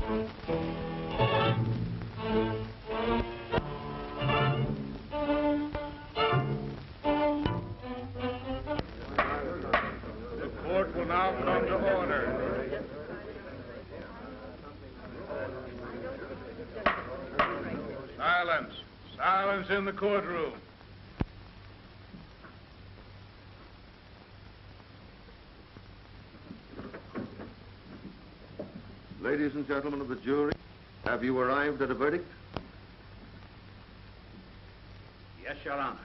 The court will now come to order. Silence. Silence in the courtroom. Ladies and gentlemen of the jury, have you arrived at a verdict? Yes, Your Honor.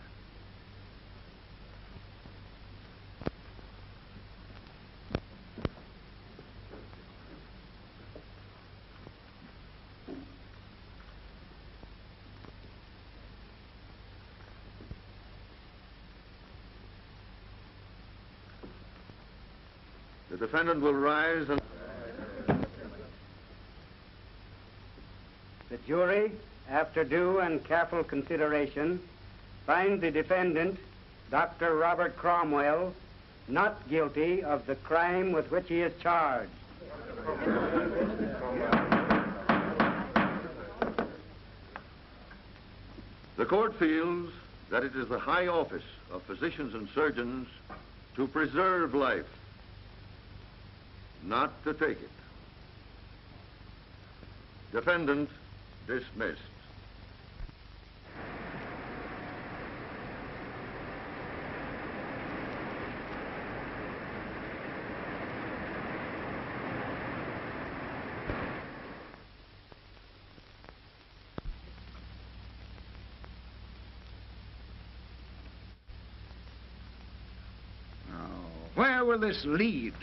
The defendant will rise and... The jury, after due and careful consideration, finds the defendant, Dr. Robert Cromwell, not guilty of the crime with which he is charged. The court feels that it is the high office of physicians and surgeons to preserve life, not to take it. Defendant dismissed. Where will this lead?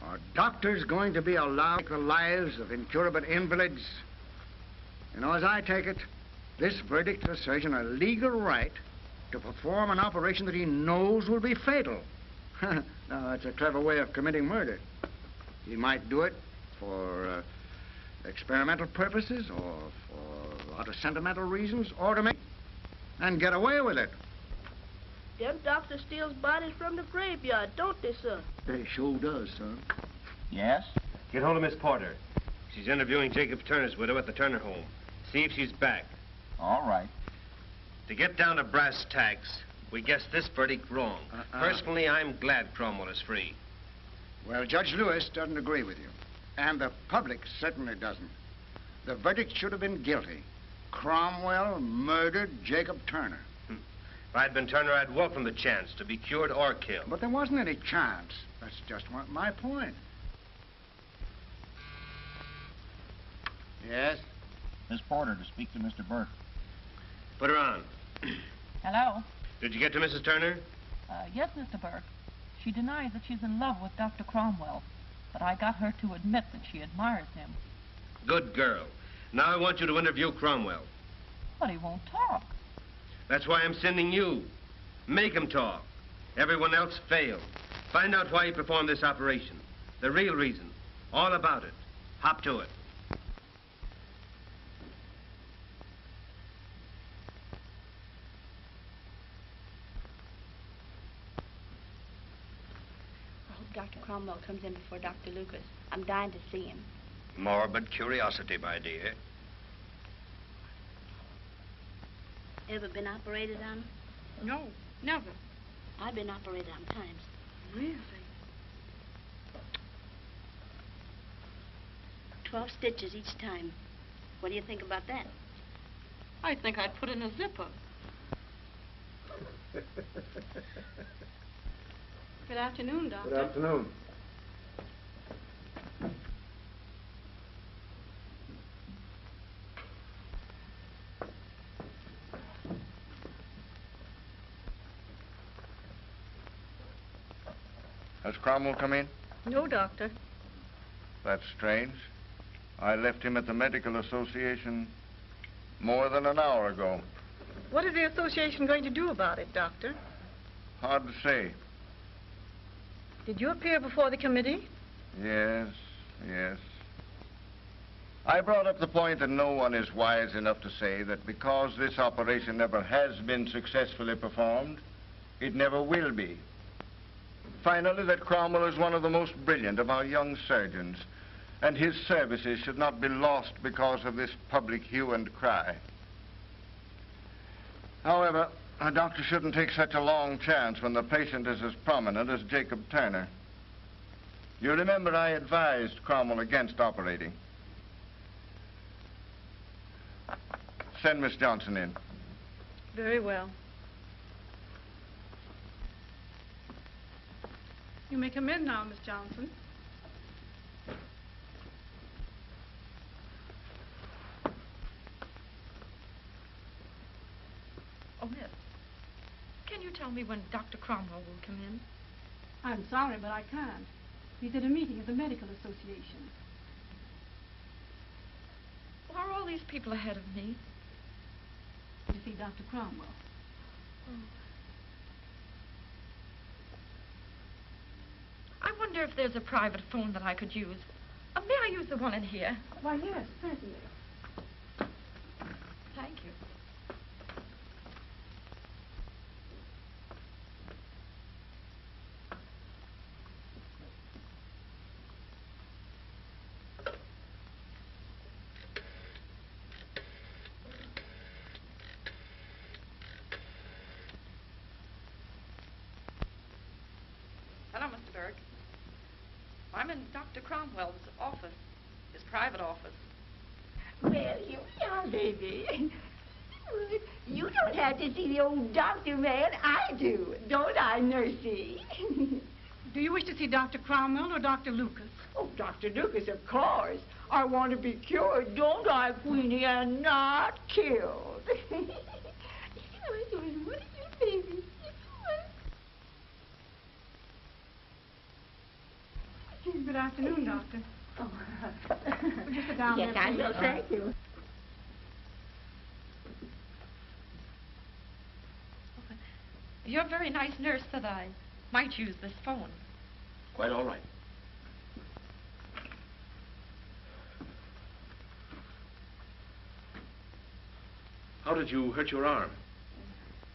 Are doctors going to be allowed to take the lives of incurable invalids? You know, as I take it, this verdict gives a surgeon a legal right to perform an operation that he knows will be fatal. Now, that's a clever way of committing murder. He might do it for experimental purposes or for out of sentimental reasons or to make and get away with it. Them doctors steals bodies from the graveyard, don't they, son? They sure does, son. Yes? Get hold of Miss Porter. She's interviewing Jacob Turner's widow at the Turner home. See if she's back. All right. To get down to brass tacks, we guessed this verdict wrong. Personally, I'm glad Cromwell is free. Well, Judge Lewis doesn't agree with you. And the public certainly doesn't. The verdict should have been guilty. Cromwell murdered Jacob Turner. If I'd been Turner, I'd welcome the chance to be cured or killed. But there wasn't any chance. That's just my point. Yes? Miss Porter to speak to Mr. Burke. Put her on. Hello? Did you get to Mrs. Turner? Yes, Mr. Burke. She denies that she's in love with Dr. Cromwell, but I got her to admit that she admires him. Good girl. Now I want you to interview Cromwell. But he won't talk. That's why I'm sending you. Make him talk. Everyone else failed. Find out why he performed this operation. The real reason. All about it. Hop to it. I hope Dr. Cromwell comes in before Dr. Lucas. I'm dying to see him. Morbid curiosity, my dear. Ever been operated on? No, never. I've been operated on times. Really? 12 stitches each time. What do you think about that? I think I'd put in a zipper. Good afternoon, Doctor. Good afternoon. Has Cromwell come in? No, Doctor. That's strange. I left him at the Medical Association more than an hour ago. What is the association going to do about it, Doctor? Hard to say. Did you appear before the committee? Yes. I brought up the point that no one is wise enough to say that because this operation never has been successfully performed, it never will be. Finally, that Cromwell is one of the most brilliant of our young surgeons, and his services should not be lost because of this public hue and cry. However, a doctor shouldn't take such a long chance when the patient is as prominent as Jacob Turner. You remember I advised Cromwell against operating. Send Miss Johnson in. Very well. You may come in now, Miss Johnson. Oh, miss, can you tell me when Dr. Cromwell will come in? I'm sorry, but I can't. He's at a meeting of the Medical Association. Well, are all these people ahead of me? To see Dr. Cromwell. Oh. I wonder if there's a private phone that I could use. May I use the one in here? Why, yes, certainly. Thank you. Hello, Mr. Burke. I'm in Dr. Cromwell's office, his private office. Well, here we are, baby. You don't have to see the old doctor, man. I do. Don't I, Nursey? Do you wish to see Dr. Cromwell or Dr. Lucas? Oh, Dr. Lucas, of course. I want to be cured, don't I, Queenie, and not killed. What are you, baby? Good afternoon, Doctor. Oh. Would you sit down yes, there, I please? will, thank you. You're a very nice nurse that I might use this phone. Quite all right. How did you hurt your arm?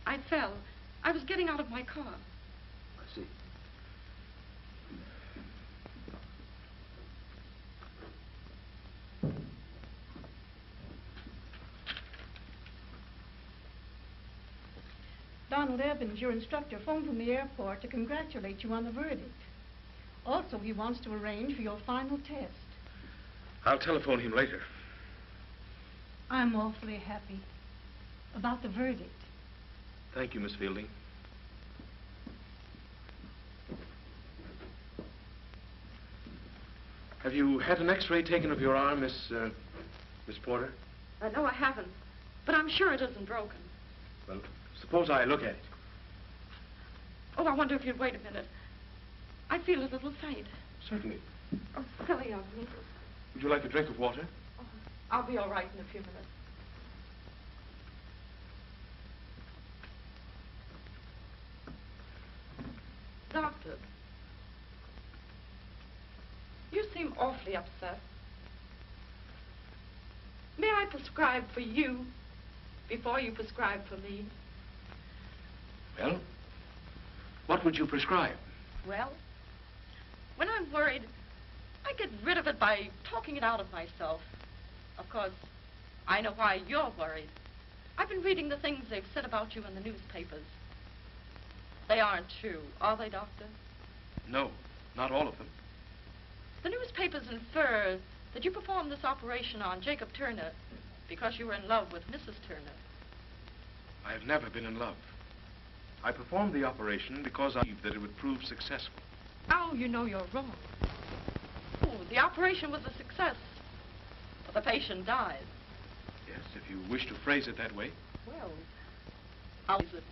I fell. I was getting out of my car. I see. Donald Evans, your instructor, phoned from the airport to congratulate you on the verdict. Also, he wants to arrange for your final test. I'll telephone him later. I'm awfully happy about the verdict. Thank you, Miss Fielding. Have you had an X-ray taken of your arm, Miss Porter? No, I haven't. But I'm sure it isn't broken. Well, suppose I look at it. Oh, I wonder if you'd wait a minute. I feel a little faint. Certainly. Oh, silly of me. Would you like a drink of water? Oh, I'll be all right in a few minutes. Doctor, you seem awfully upset. May I prescribe for you before you prescribe for me? Well, what would you prescribe? Well, when I'm worried, I get rid of it by talking it out of myself. Of course, I know why you're worried. I've been reading the things they've said about you in the newspapers. They aren't true, are they, Doctor? No, not all of them. The newspapers infer that you performed this operation on Jacob Turner because you were in love with Mrs. Turner. I have never been in love. I performed the operation because I believed that it would prove successful. Now you know you're wrong. Oh, the operation was a success, but the patient died. Yes, if you wish to phrase it that way. Well, how is it?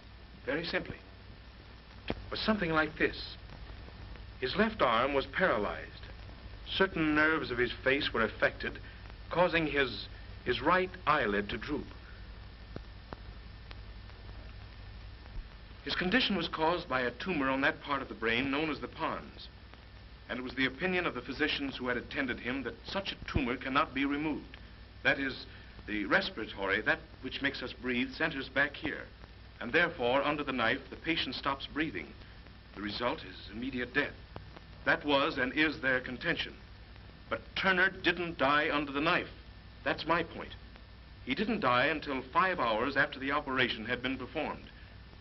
Very simply. It was something like this. His left arm was paralyzed. Certain nerves of his face were affected, causing his right eyelid to droop. His condition was caused by a tumor on that part of the brain known as the pons. And it was the opinion of the physicians who had attended him that such a tumor cannot be removed. That is, the respiratory, that which makes us breathe, centers back here. And therefore, under the knife, the patient stops breathing. The result is immediate death. That was and is their contention. But Turner didn't die under the knife. That's my point. He didn't die until 5 hours after the operation had been performed.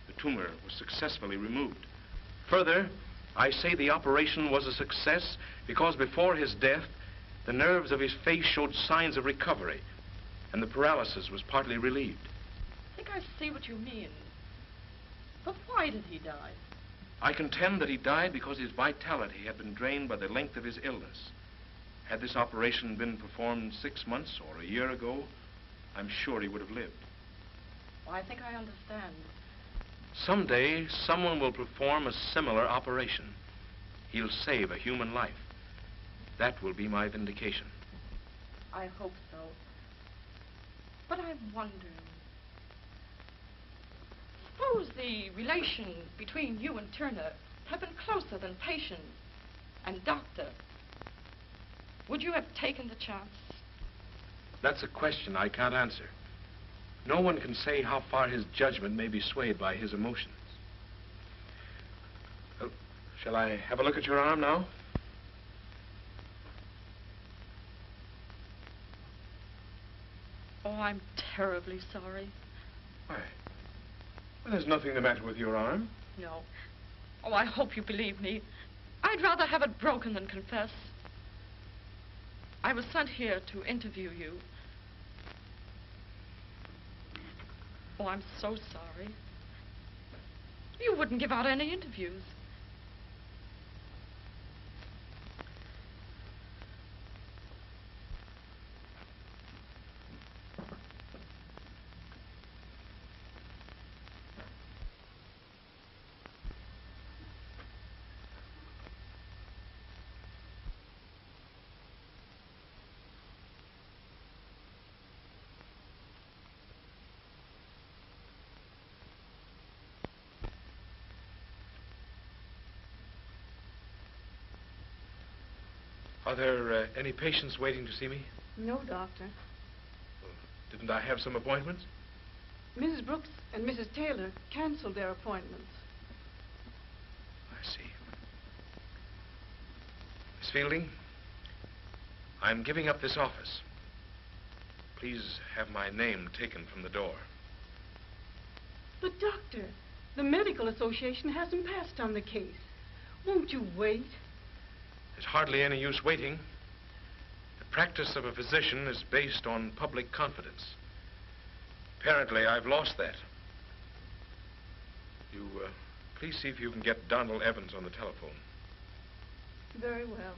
The tumor was successfully removed. Further, I say the operation was a success because before his death, the nerves of his face showed signs of recovery, and the paralysis was partly relieved. I think I see what you mean. But why did he die? I contend that he died because his vitality had been drained by the length of his illness. Had this operation been performed 6 months or a year ago, I'm sure he would have lived. Well, I think I understand. Someday, someone will perform a similar operation. He'll save a human life. That will be my vindication. I hope so. But I'm wondering. Suppose the relation between you and Turner had been closer than patient and doctor. Would you have taken the chance? That's a question I can't answer. No one can say how far his judgment may be swayed by his emotions. Shall I have a look at your arm now? Oh, I'm terribly sorry. Why? Well, there's nothing the matter with your arm. No. Oh, I hope you believe me. I'd rather have it broken than confess. I was sent here to interview you. Oh, I'm so sorry. You wouldn't give out any interviews. Are there any patients waiting to see me? No, Doctor. Didn't I have some appointments? Mrs. Brooks and Mrs. Taylor canceled their appointments. I see. Miss Fielding, I'm giving up this office. Please have my name taken from the door. But, Doctor, the Medical Association hasn't passed on the case. Won't you wait? There's hardly any use waiting. The practice of a physician is based on public confidence. Apparently, I've lost that. You, please see if you can get Donald Evans on the telephone. Very well.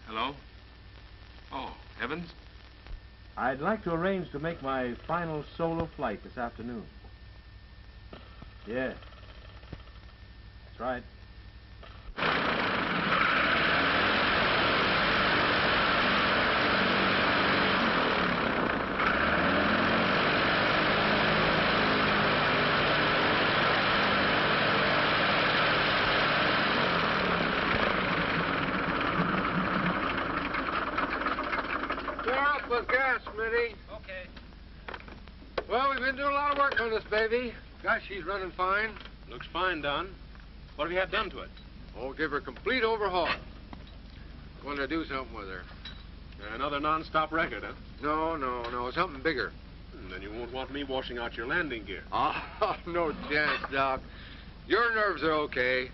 Hello? Oh, Evans? I'd like to arrange to make my final solo flight this afternoon. Yes. That's right. Well, we've been doing a lot of work on this baby. Gosh, she's running fine. Looks fine, Don. What have you had done to it? Oh, give her a complete overhaul. Want to do something with her. Another non-stop record, huh? No, something bigger. Then you won't want me washing out your landing gear. Oh, no chance, Doc. Your nerves are okay.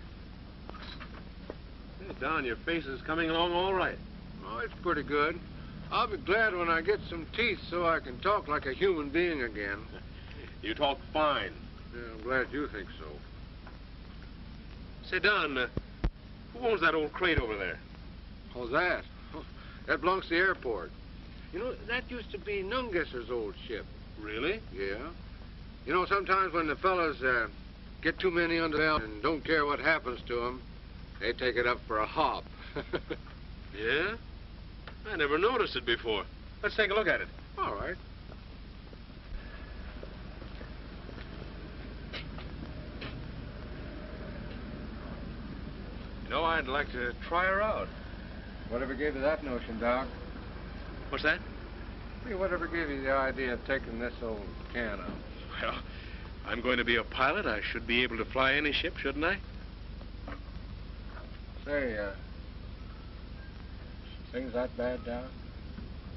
Hey, Don, your face is coming along all right. Oh, it's pretty good. I'll be glad when I get some teeth so I can talk like a human being again. You talk fine. Yeah, I'm glad you think so. Say, Don, who owns that old crate over there? Oh, that? That belongs to the airport. You know, that used to be Nungesser's old ship. Really? Yeah. You know, sometimes when the fellas get too many under the belt and don't care what happens to them, they take it up for a hop. Yeah? I never noticed it before. Let's take a look at it. All right. You know, I'd like to try her out. Whatever gave you that notion, Doc? What's that? Hey, whatever gave you the idea of taking this old can out? Well, I'm going to be a pilot. I should be able to fly any ship, shouldn't I? Say, things that bad, Doc?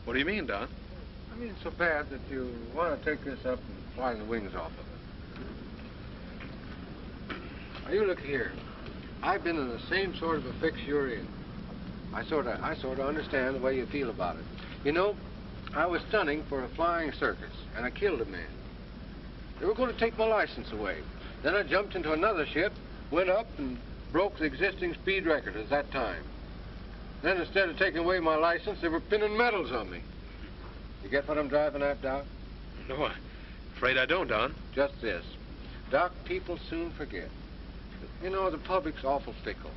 What do you mean, Don? I mean, so bad that you want to take this up and fly the wings off of it. Now, you look here. I've been in the same sort of a fix you're in. I sort of understand the way you feel about it. You know, I was stunning for a flying circus, and I killed a man. They were going to take my license away. Then I jumped into another ship, went up, and broke the existing speed record at that time. Then instead of taking away my license, they were pinning medals on me. You get what I'm driving at, Doc? No, I'm afraid I don't, Don. Just this. Doc, people soon forget. You know, the public's awful fickle.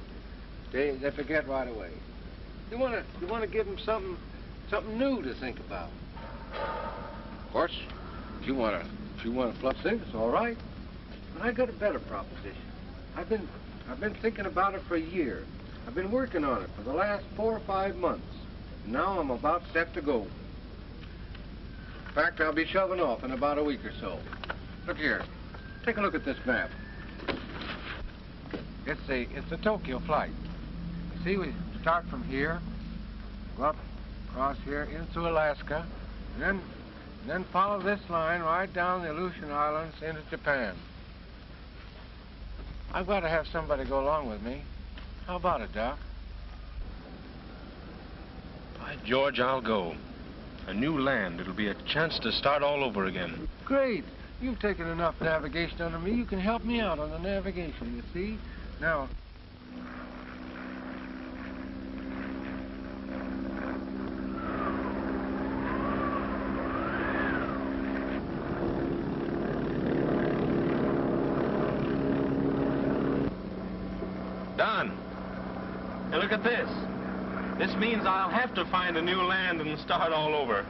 They forget right away. You want to give them something new to think about. Of course, if you want to fluff things, it's all right. But I got a better proposition. I've been thinking about it for a year. I've been working on it for the last 4 or 5 months. Now I'm about set to go. In fact, I'll be shoving off in about a week or so. Look here. Take a look at this map. It's the Tokyo flight. You see, we start from here, go up across here into Alaska, and then follow this line right down the Aleutian Islands into Japan. I've got to have somebody go along with me. How about it, Doc? By George, I'll go. A new land. It'll be a chance to start all over again. Great. You've taken enough navigation under me. You can help me out on the navigation, you see? Now... Don, now look at this. This means I'll have to find a new land and start all over.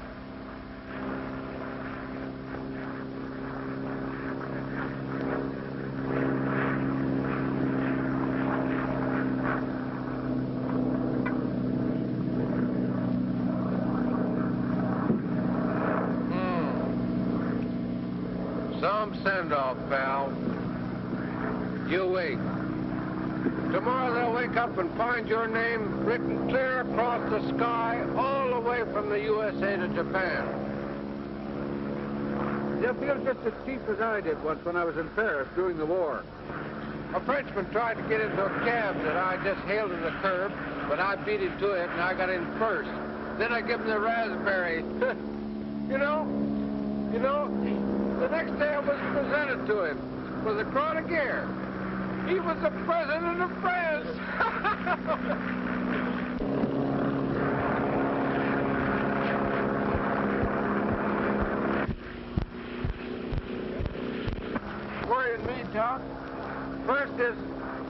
Some send-off, pal. You wait. Tomorrow they'll wake up and find your name written clear across the sky all the way from the USA to Japan. You'll feel just as cheap as I did once when I was in Paris during the war. A Frenchman tried to get into a cab that I just hailed at the curb, but I beat him to it and I got in first. Then I gave him the raspberry. You know, the next day I was presented to him for the Croix de Guerre. He was the president of France. Worrying me, Doc. First is,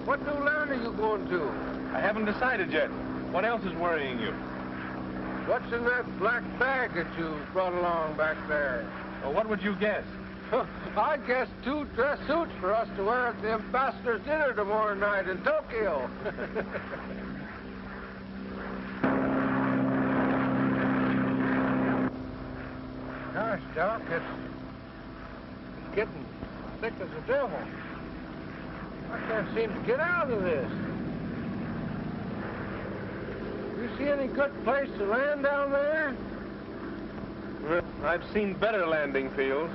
what new land are you going to? I haven't decided yet. What else is worrying you? What's in that black bag that you brought along back there? Well, what would you guess? I guess 2 dress suits for us to wear at the ambassador's dinner tomorrow night in Tokyo. Gosh, Doc, it's getting thick as the devil. I can't seem to get out of this. You see any good place to land down there? I've seen better landing fields.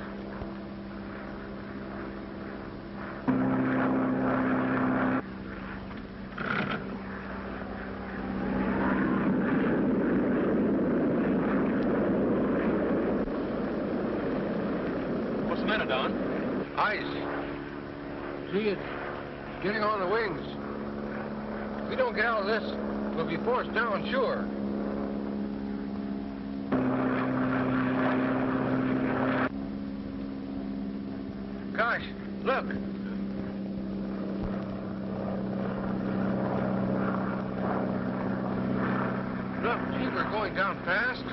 What's the matter, Don? Ice. See, it's getting on the wings. If we don't get out of this, we'll be forced down, sure. Gosh, look. Look, gee, we're going down fast.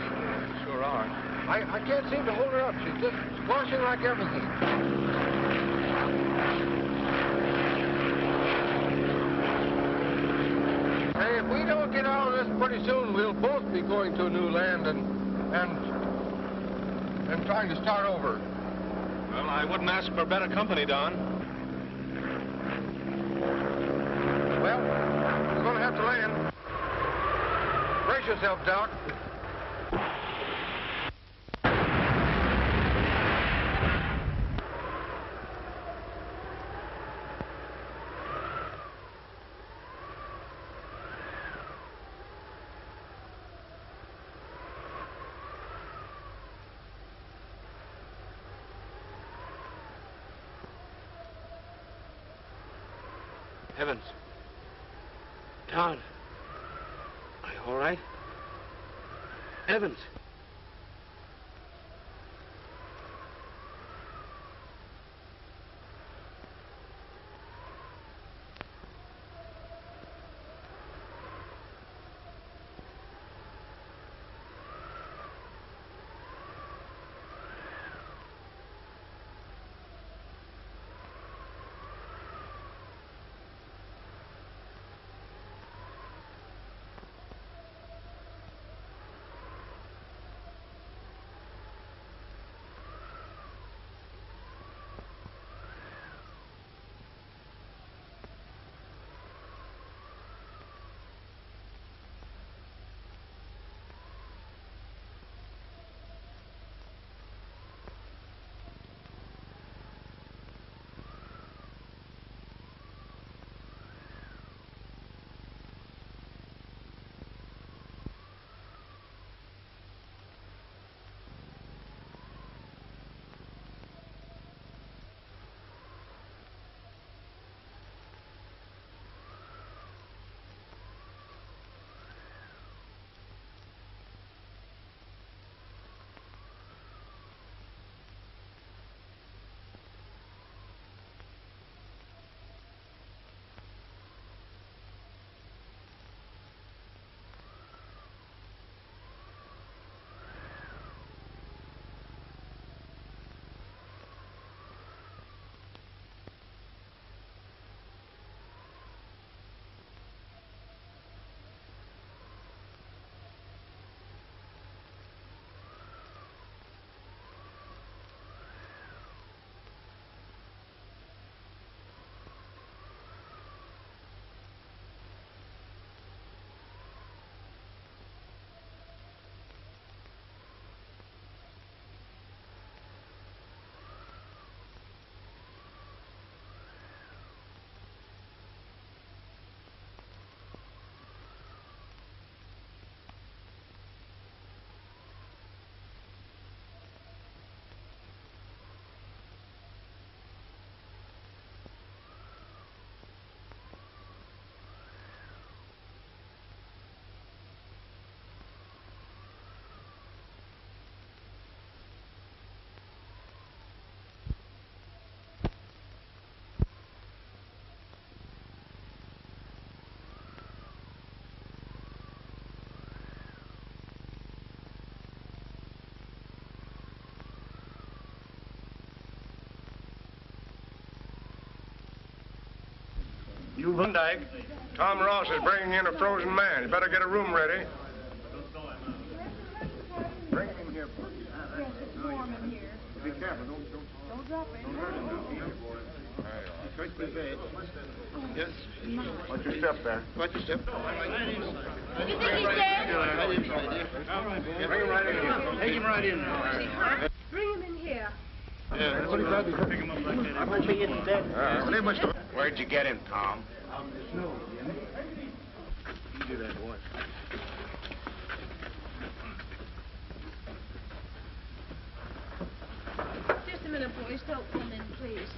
Sure are. I can't seem to hold her up. She's just squashing like everything. Hey, if we don't get out of this pretty soon, we'll both be going to a new land and trying to start over. Well, I wouldn't ask for better company, Don. Well, we're going to have to land. Brace yourself, Doc. Heavens. Todd. Are you all right? Evans. You Klondike. Tom Ross is bringing in a frozen man. You better get a room ready. Bring him in here, please. Yes, it's warm in here. Be careful. Don't drop it. Don't hurt him now. Yes. Watch your step there. Watch your step. You think he's dead? All right, bring him right in here. Take him right in there. Bring him in here. Yeah, what about you? Pick him up like that. I hope he isn't dead. They must have... Where'd you get him, Tom? Out in the snow, Jim. You do that, boy. Just a minute, boys. Don't come in, please.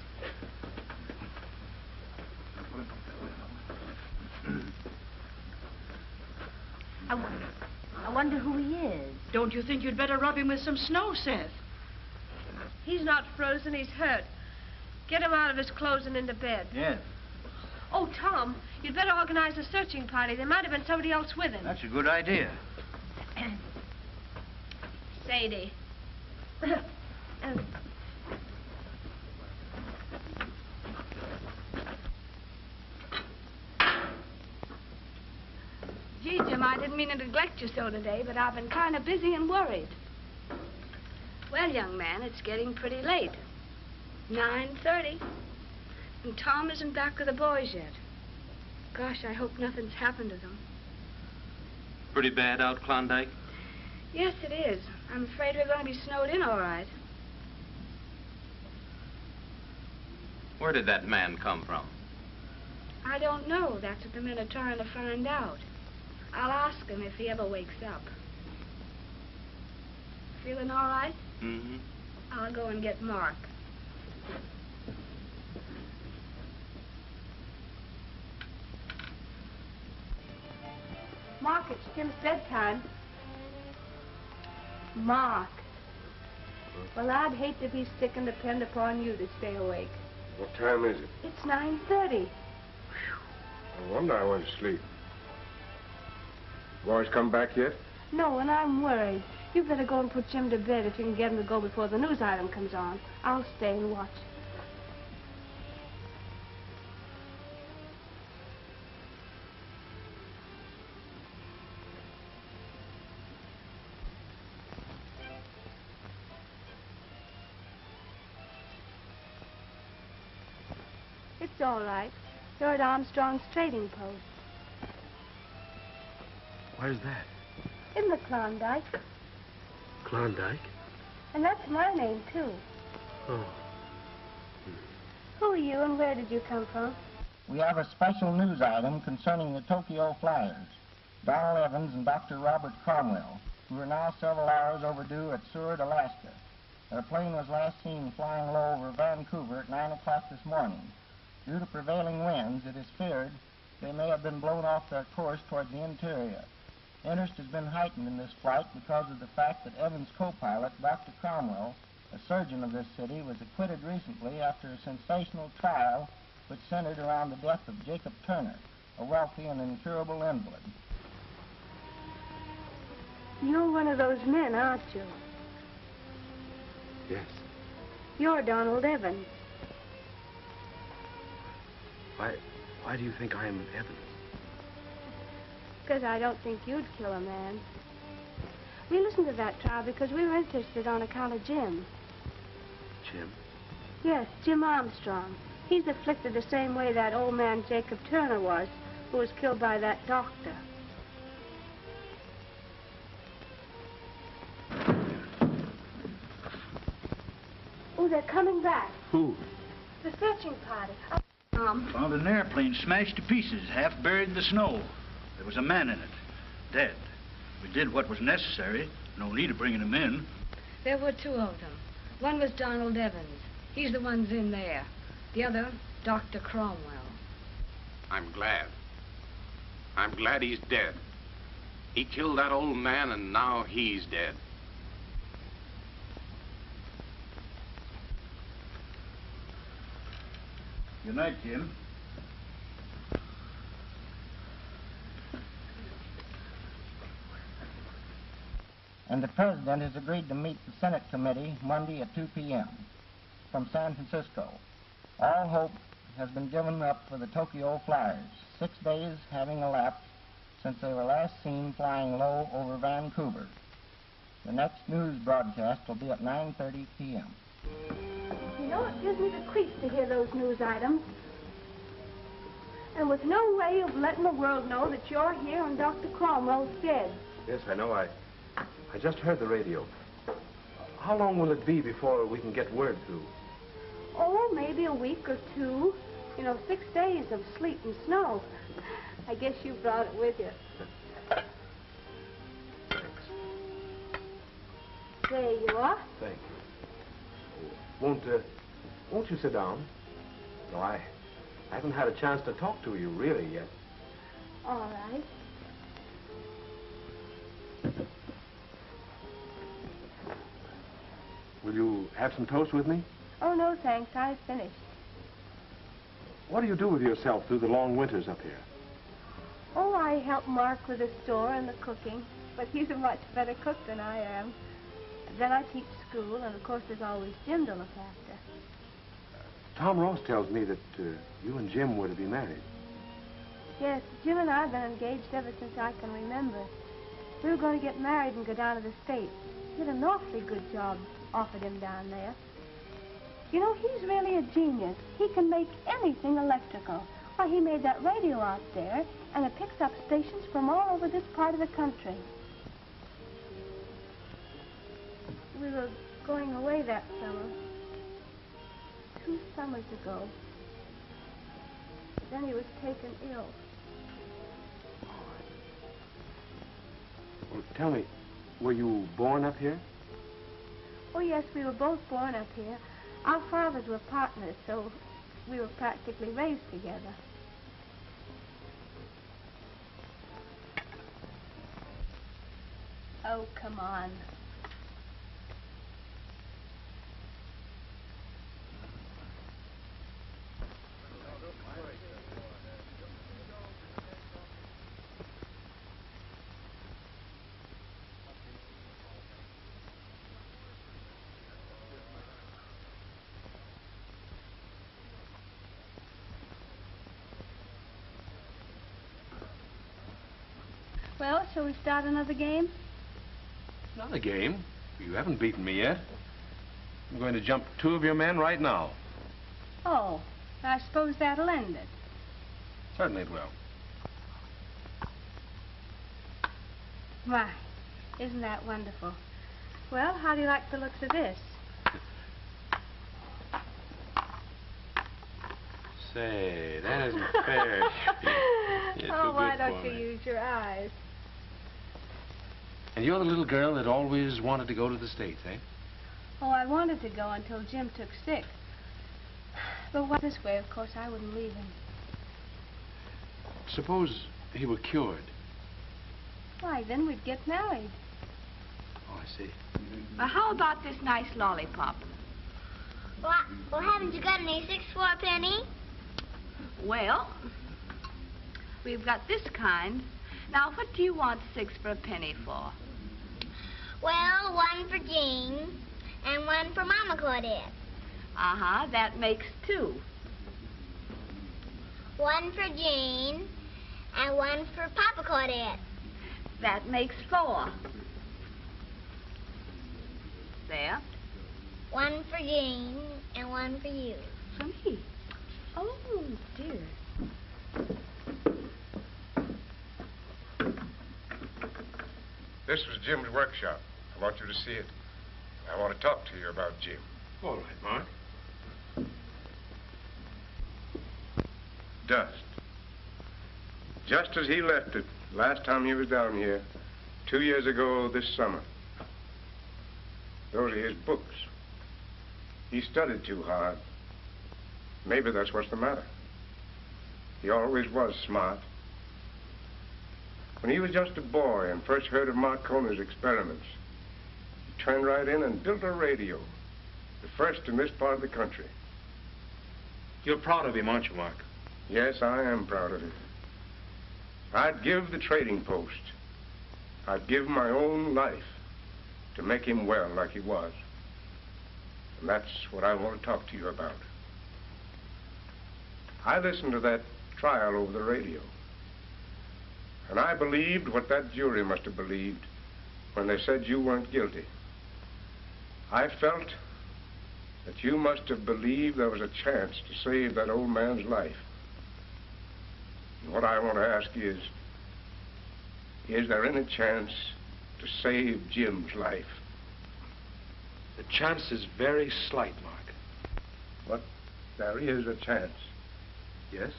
I wonder who he is. Don't you think you'd better rub him with some snow, Seth? He's not frozen. He's hurt. Get him out of his clothes and into bed. Yes. Oh, Tom, you'd better organize a searching party. There might have been somebody else with him. That's a good idea. Sadie. Gee, Jim, I didn't mean to neglect you so today, but I've been kind of busy and worried. Well, young man, it's getting pretty late. 9:30. And Tom isn't back with the boys yet. Gosh, I hope nothing's happened to them. Pretty bad out, Klondike? Yes, it is. I'm afraid we're going to be snowed in all right. Where did that man come from? I don't know. That's what the men are trying to find out. I'll ask him if he ever wakes up. Feeling all right? Mm-hmm. I'll go and get Mark. Mark, it's Jim's bedtime. Mark. Well, I'd hate to be sick and depend upon you to stay awake. What time is it? It's 9:30. No wonder I went to sleep. Boys come back yet? No, and I'm worried. You better go and put Jim to bed if you can get him to go before the news item comes on. I'll stay and watch. It's all right. You're at Armstrong's trading post. Where's that? In the Klondike. Klondike? And that's my name, too. Oh. Who are you and where did you come from? We have a special news item concerning the Tokyo Flyers. Donald Evans and Dr. Robert Cromwell, who are now several hours overdue at Seward, Alaska. Their plane was last seen flying low over Vancouver at 9 o'clock this morning. Due to prevailing winds, it is feared they may have been blown off their course towards the interior. Interest has been heightened in this flight because of the fact that Evans' co-pilot, Dr. Cromwell, a surgeon of this city, was acquitted recently after a sensational trial which centered around the death of Jacob Turner, a wealthy and incurable invalid. You're one of those men, aren't you? Yes. You're Donald Evans. Why do you think I am Evans? Because I don't think you'd kill a man. We listened to that trial because we were interested on account of Jim. Jim? Yes, Jim Armstrong. He's afflicted the same way that old man Jacob Turner was, who was killed by that doctor. Oh, they're coming back. Who? The searching party. Found an airplane smashed to pieces, half buried in the snow. There was a man in it, dead. We did what was necessary. No need of bringing him in. There were two of them. One was Donald Evans. He's the one's in there. The other, Dr. Cromwell. I'm glad. I'm glad he's dead. He killed that old man, and now he's dead. Good night, Jim. And the President has agreed to meet the Senate Committee Monday at 2 p.m. from San Francisco. All hope has been given up for the Tokyo Flyers, 6 days having elapsed since they were last seen flying low over Vancouver. The next news broadcast will be at 9:30 p.m. know, it gives me the creeps to hear those news items. And with no way of letting the world know that you're here and Dr. Cromwell's dead. Yes, I know. I just heard the radio. How long will it be before we can get word through? Oh, maybe a week or two. You know, 6 days of sleet and snow. I guess you brought it with you. There you are. Thank you. Won't you sit down? No, I haven't had a chance to talk to you really yet. All right. Will you have some toast with me? Oh, no, thanks. I've finished. What do you do with yourself through the long winters up here? Oh, I help Mark with the store and the cooking, but he's a much better cook than I am. Then I teach school, and of course there's always Jim to look after. Tom Ross tells me that you and Jim were to be married. Yes, Jim and I have been engaged ever since I can remember. We were going to get married and go down to the States. He had an awfully good job offered him down there. You know, he's really a genius. He can make anything electrical. Why, he made that radio out there, and it picks up stations from all over this part of the country. We were going away that summer. 2 summers ago. Then he was taken ill. Well, tell me, were you born up here? Oh, yes, we were both born up here. Our fathers were partners, so we were practically raised together. Oh, come on. Well, shall we start another game? Not a game. You haven't beaten me yet. I'm going to jump 2 of your men right now. Oh, I suppose that'll end it. Certainly it will. My, isn't that wonderful? Well, how do you like the looks of this? Say, that isn't fair. Oh, why don't you use your eyes? And you're the little girl that always wanted to go to the States, eh? Oh, I wanted to go until Jim took sick. But this way, of course, I wouldn't leave him. Suppose he were cured. Why, then we'd get married. Oh, I see. Well, how about this nice lollipop? Well, haven't you got any 6 for a penny? Well, we've got this kind. Now, what do you want 6 for a penny for? Well, 1 for Jean and 1 for Mama Claudette. Uh-huh, that makes 2. 1 for Jean and 1 for Papa Claudette. That makes 4. There. 1 for Jean and 1 for you. For me? Oh, dear. This was Jim's workshop. I want you to see it. I want to talk to you about Jim. All right, Mark. Dust. Just as he left it last time he was down here, 2 years ago this summer. Those are his books. He studied too hard. Maybe that's what's the matter. He always was smart. When he was just a boy and first heard of Marconi's experiments, he turned right in and built a radio, the first in this part of the country. You're proud of him, aren't you, Mark? Yes, I am proud of him. I'd give the trading post. I'd give my own life to make him well like he was. And that's what I want to talk to you about. I listened to that trial over the radio. And I believed what that jury must have believed when they said you weren't guilty. I felt that you must have believed there was a chance to save that old man's life. And what I want to ask is there any chance to save Jim's life? The chance is very slight, Mark. But there is a chance. Yes,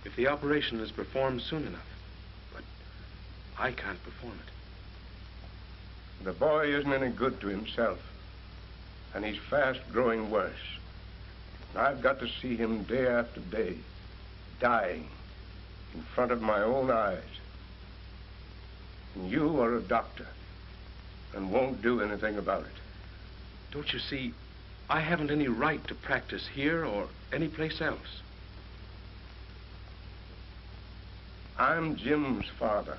if the operation is performed soon enough. But I can't perform it. The boy isn't any good to himself, and he's fast growing worse. I've got to see him day after day, dying in front of my own eyes. And you are a doctor and won't do anything about it. Don't you see, I haven't any right to practice here or anyplace else. I'm Jim's father,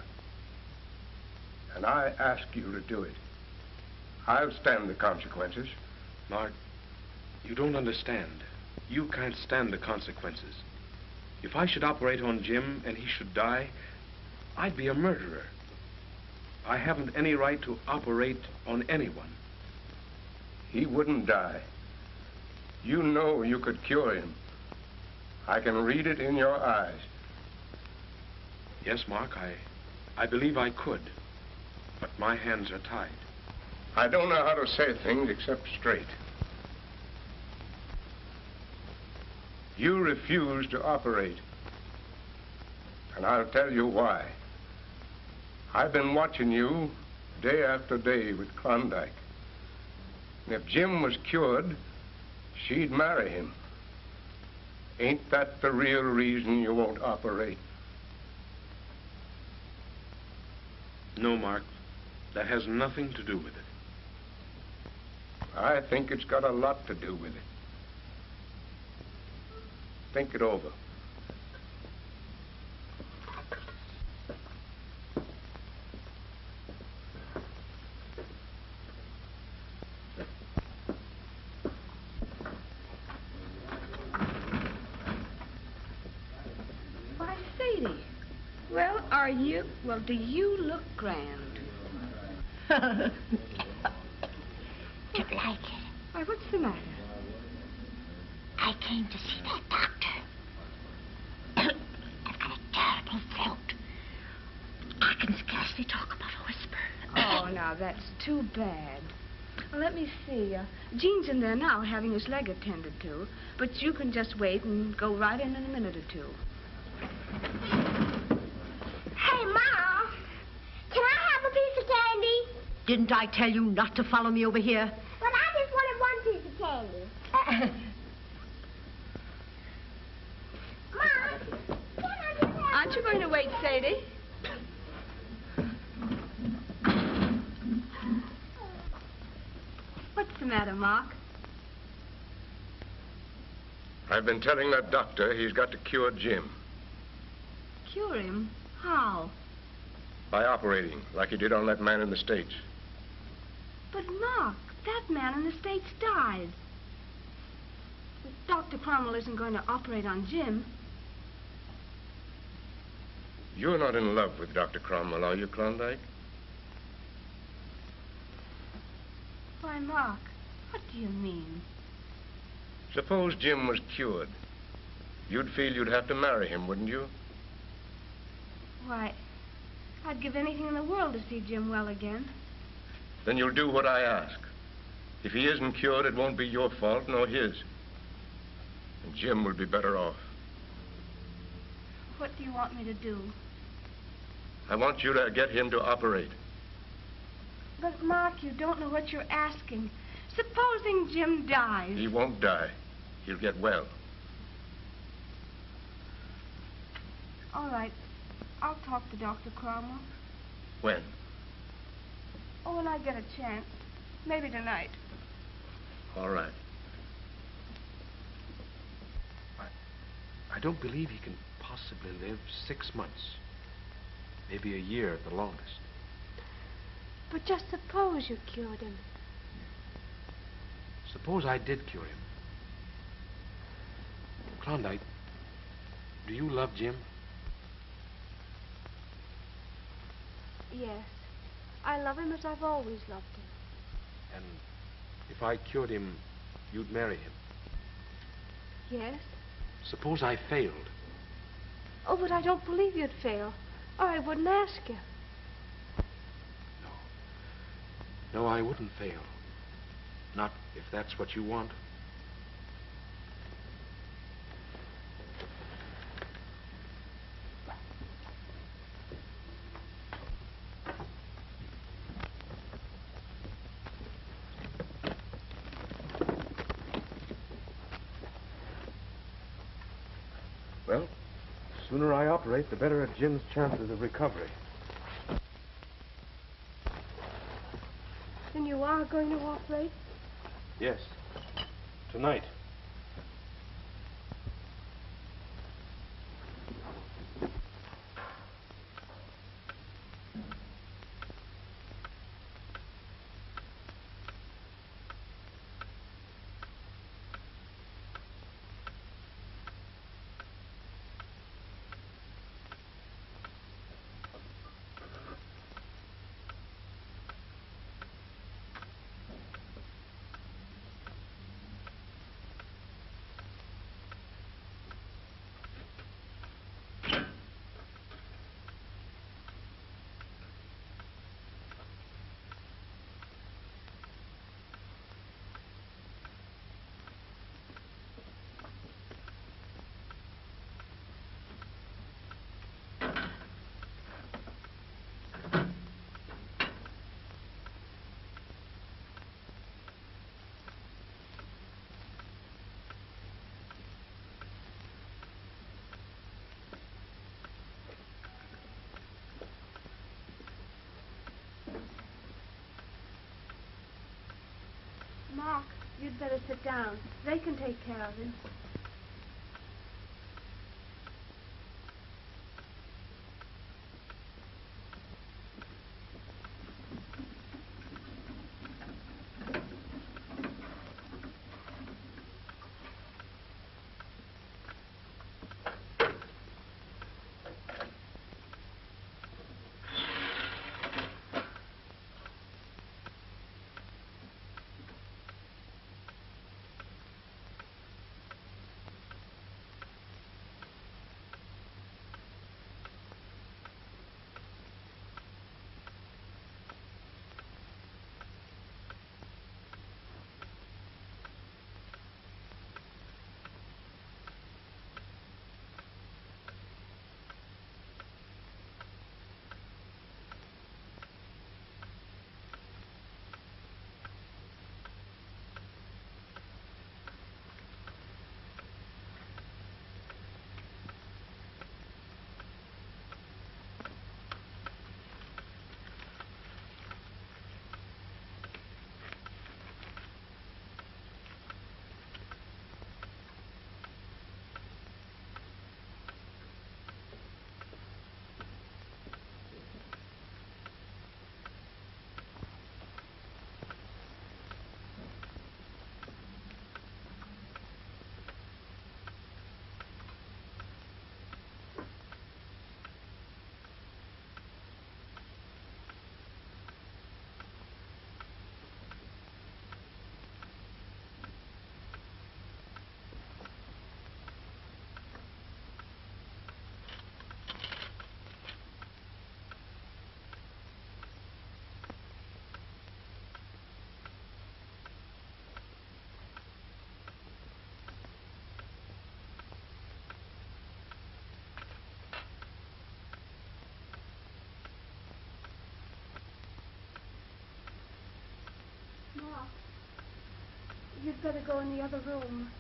and I ask you to do it. I'll stand the consequences. Mark, you don't understand. You can't stand the consequences. If I should operate on Jim and he should die, I'd be a murderer. I haven't any right to operate on anyone. He wouldn't die. You know you could cure him. I can read it in your eyes. Yes, Mark, I believe I could, but my hands are tied. I don't know how to say things except straight. You refuse to operate, and I'll tell you why. I've been watching you day after day with Klondike. And if Jim was cured, she'd marry him. Ain't that the real reason you won't operate? No, Mark. That has nothing to do with it. I think it's got a lot to do with it. Think it over. Why, Sadie. Well, are you? Well, do you look grand? Don't like it. Why, what's the matter? I came to see that doctor. I've got a terrible throat. I can scarcely talk above a whisper. Oh, now, that's too bad. Well, let me see. Gene's in there now having his leg attended to, but you can just wait and go right in a minute or two. Hey, Ma, can I have a piece of candy? Didn't I tell you not to follow me over here? But I just wanted one piece of candy. Ma, can I just have... Aren't you going to wait, Sadie? What's the matter, Mark? I've been telling that doctor he's got to cure Jim. Cure him? How? By operating, like he did on that man in the States. But, Mark, that man in the States died. Dr. Cromwell isn't going to operate on Jim. You're not in love with Dr. Cromwell, are you, Klondike? Why, Mark, what do you mean? Suppose Jim was cured. You'd feel you'd have to marry him, wouldn't you? Why, I'd give anything in the world to see Jim well again. Then you'll do what I ask. If he isn't cured, it won't be your fault nor his. And Jim will be better off. What do you want me to do? I want you to get him to operate. But, Mark, you don't know what you're asking. Supposing Jim dies. He won't die. He'll get well. All right. I'll talk to Dr. Cromwell. When? Oh, when I get a chance. Maybe tonight. All right. I don't believe he can possibly live 6 months. Maybe a year at the longest. But just suppose you cured him. Suppose I did cure him. Klondike, do you love Jim? Yes. I love him as I've always loved him. And if I cured him, you'd marry him. Yes? Suppose I failed. Oh, but I don't believe you'd fail, or I wouldn't ask you. No, I wouldn't fail. Not if that's what you want. Well, the sooner I operate, the better are Jim's chances of recovery. Then you are going to operate? Yes. Tonight. Mark, you'd better sit down. They can take care of him. Mark, you'd better go in the other room.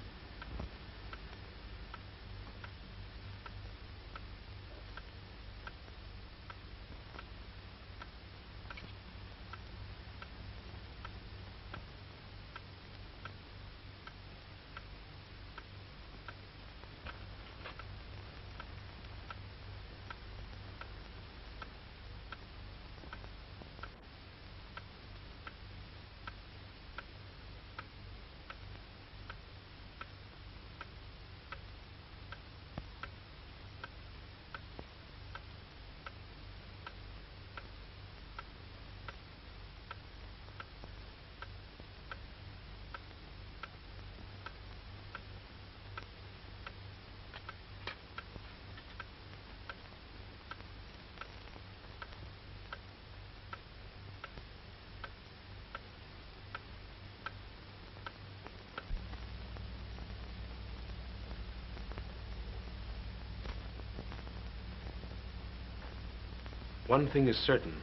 One thing is certain.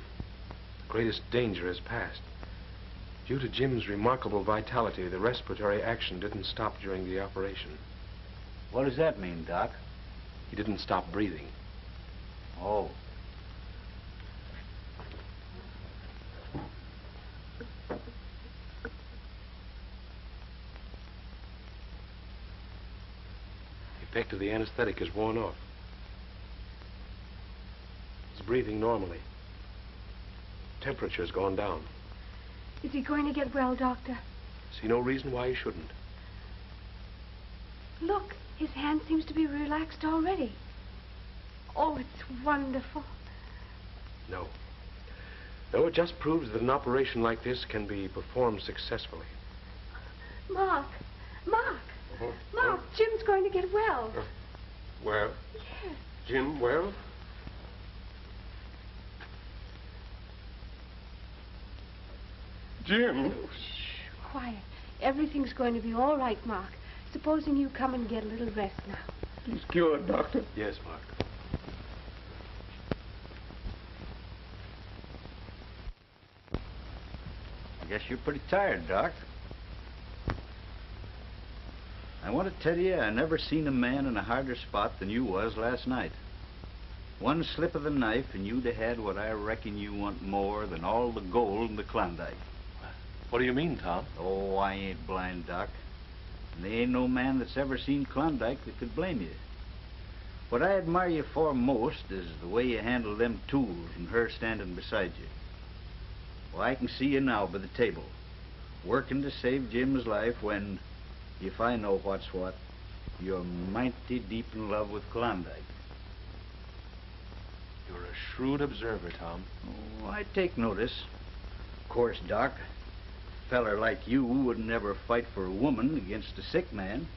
The greatest danger is past. Due to Jim's remarkable vitality, the respiratory action didn't stop during the operation. What does that mean, Doc? He didn't stop breathing. Oh. The effect of the anesthetic is worn off. He's breathing normally. Temperature's gone down. Is he going to get well, Doctor? See no reason why he shouldn't. Look, his hand seems to be relaxed already. Oh, it's wonderful. No. No, it just proves that an operation like this can be performed successfully. Mark! Mark, Jim's going to get well. Well? Yes. Jim, well? Jim! Shh, quiet. Everything's going to be all right, Mark. Supposing you come and get a little rest now. He's cured, Doctor. Yes, Mark. I guess you're pretty tired, Doc. I want to tell you, I never seen a man in a harder spot than you was last night. One slip of the knife and you'd have had what I reckon you want more than all the gold in the Klondike. What do you mean, Tom? Oh, I ain't blind, Doc. And there ain't no man that's ever seen Klondike that could blame you. What I admire you for most is the way you handle them tools and her standing beside you. Well, I can see you now by the table, working to save Jim's life when, if I know what's what, you're mighty deep in love with Klondike. You're a shrewd observer, Tom. Oh, I take notice. Of course, Doc, a feller like you wouldn't ever fight for a woman against a sick man.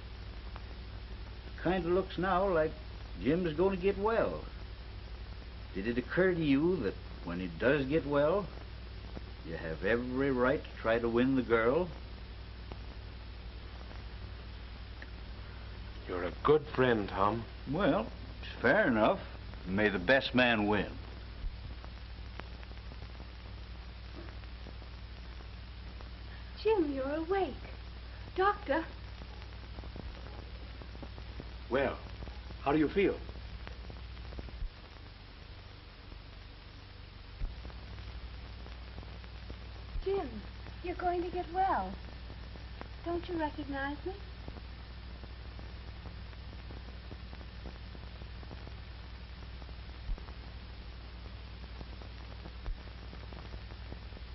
Kind of looks now like Jim's going to get well. Did it occur to you that when he does get well, you have every right to try to win the girl? You're a good friend, Tom. Well, it's fair enough. May the best man win. Jim, you're awake. Doctor. Well, how do you feel? Jim, you're going to get well. Don't you recognize me?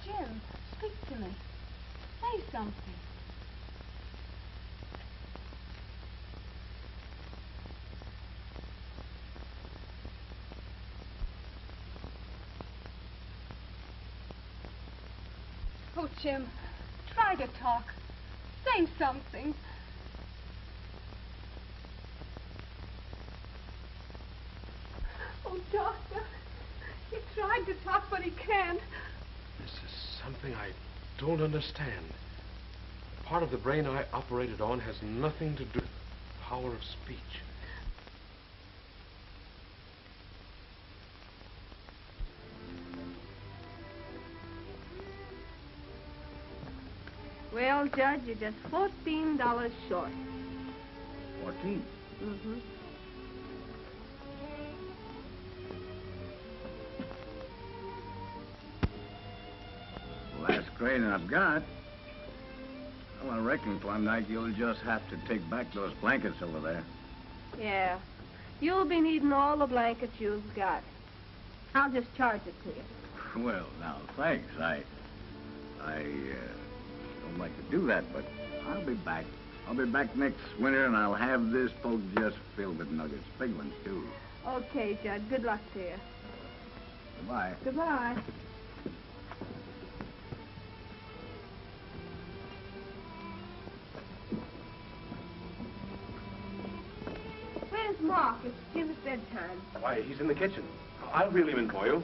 Jim, speak to me. Say something. Oh, Jim, try to talk. Say something. Oh, Doctor, he tried to talk, but he can't. This is something I don't understand. The part of the brain I operated on has nothing to do with the power of speech. Well, Judge, you're just $14 short. 14? Mm-hmm. Last crane I've got. Well, I reckon, Klondike, you'll just have to take back those blankets over there. Yeah. You'll be needing all the blankets you've got. I'll just charge it to you. Well, now, thanks. I don't like to do that, but I'll be back. I'll be back next winter, and I'll have this boat just filled with nuggets. Big ones, too. Okay, Judge. Good luck to you. Goodbye. Goodbye. Where's Mark? It's Jim's bedtime. Why, he's in the kitchen. I'll reel him in for you.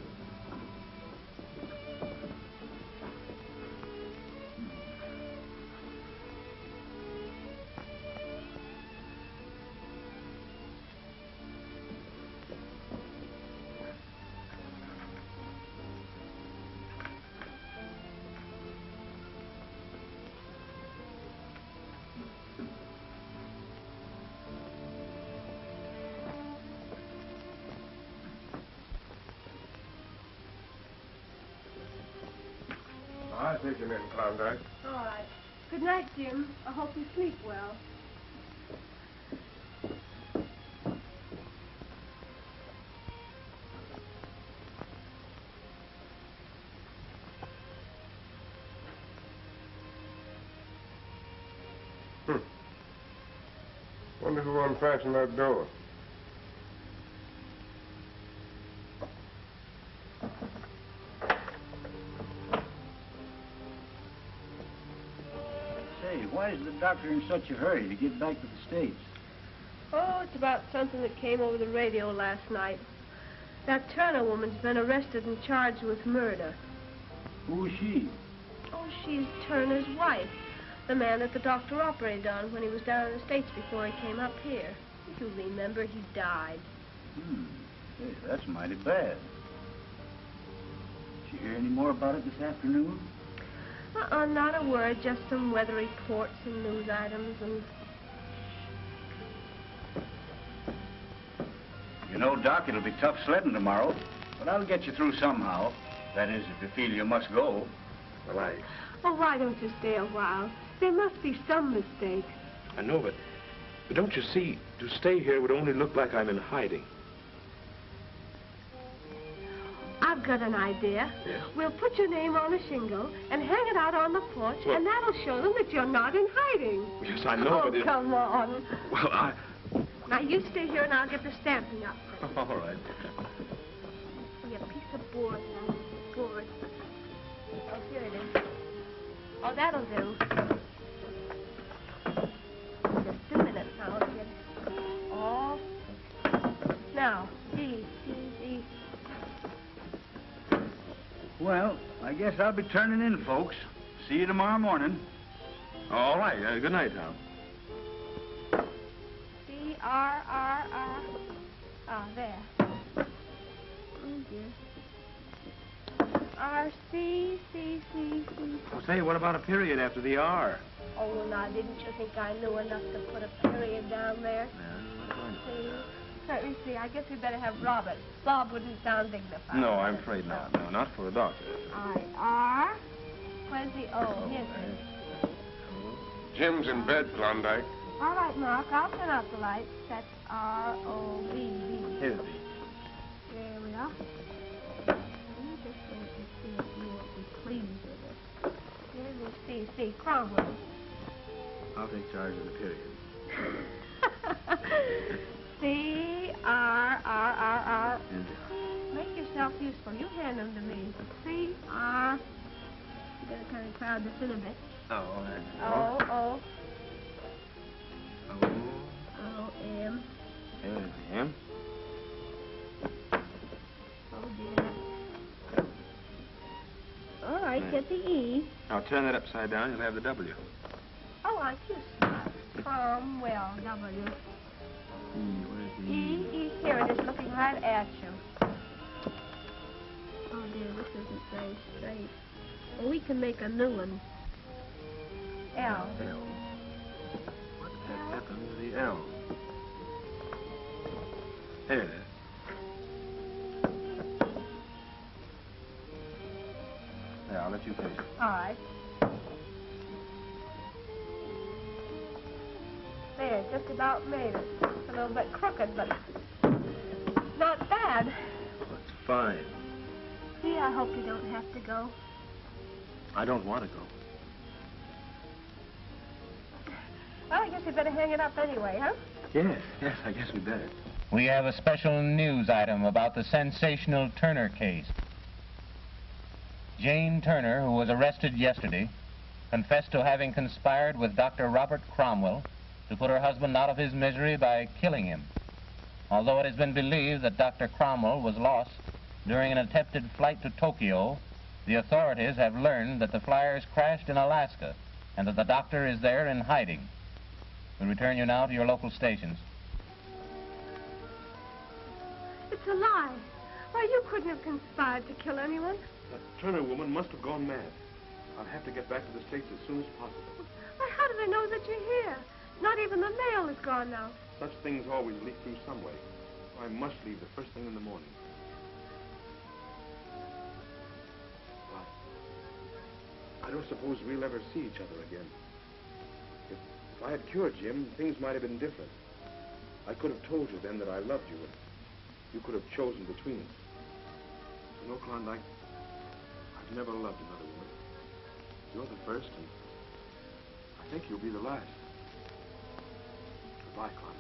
I'll take him in, Klondike. All right. Good night, Jim. I hope you sleep well. Wonder who unfastened that door. Say, why is the doctor in such a hurry to get back to the States? Oh, it's about something that came over the radio last night. That Turner woman's been arrested and charged with murder. Who is she? Oh, she's Turner's wife. The man that the doctor operated on when he was down in the States before he came up here. If you remember, he died. Hey, that's mighty bad. Did you hear any more about it this afternoon? Not a word, just some weather reports and news items and... You know, Doc, it'll be tough sledding tomorrow, but I'll get you through somehow. That is, if you feel you must go. Well, Oh, why don't you stay a while? There must be some mistake. I know, but don't you see, to stay here would only look like I'm in hiding. I've got an idea. Yeah? We'll put your name on a shingle and hang it out on the porch, Well- and that'll show them that you're not in hiding. Yes, I know, Oh, but come on. Well, Now, you stay here, and I'll get the stamping up. All right. Give me a piece of board now. Board. Oh, here it is. Oh, that'll do. Just a minute now, I'll get it all. Now, see. Well, I guess I'll be turning in, folks. See you tomorrow morning. All right. Good night, Tom. C-R-R-R. Oh, there. Oh, dear. R-C-C-C-C. Well, say, what about a period after the R? Oh, now, didn't you think I knew enough to put a period down there? See? Let me see. I guess we better have Robert. Bob wouldn't sound dignified. No, I'm afraid not. No, not for a doctor. All right. R. Where's the O? Here's it. Jim's in bed, Klondike. All right, Mark. I'll turn out the lights. That's R-O-B-B. Here's the... There we are. You just wait and see if you won't be pleased with it. Here's the C. Cromwell. I'll take charge of the period. C-R-R-R-R. Make yourself useful. You hand them to me. C-R. You better kind of crowd this in a bit. Oh, O-O. O. O-M. There's the M. Oh, dear. All right, get the E. Now turn that upside down, you'll have the W. Oh, aren't you smart? Cromwell, W. Where's the E, here it is, looking right at you. Oh, dear, this isn't very straight. Well, we can make a new one. L. L. What happened to the L? There it is. There, I'll let you finish. All right. There, just about made it. It's a little bit crooked, but not bad. That's fine. Gee, I hope you don't have to go. I don't want to go. Well, I guess we better hang it up anyway, huh? Yes, I guess we better. We have a special news item about the sensational Turner case. Jane Turner, who was arrested yesterday, confessed to having conspired with Dr. Robert Cromwell to put her husband out of his misery by killing him. Although it has been believed that Dr. Cromwell was lost during an attempted flight to Tokyo, the authorities have learned that the flyers crashed in Alaska and that the doctor is there in hiding. We return you now to your local stations. It's a lie. Why, you couldn't have conspired to kill anyone. That Turner woman must have gone mad. I'll have to get back to the States as soon as possible. Why, how do they know that you're here? Not even the mail is gone now. Such things always leak through some way. I must leave the first thing in the morning. I don't suppose we'll ever see each other again. If I had cured Jim, things might have been different. I could have told you then that I loved you, and you could have chosen between us. You know, Klondike, I've never loved another woman. You're the first, and I think you'll be the last. Goodbye, Klondike.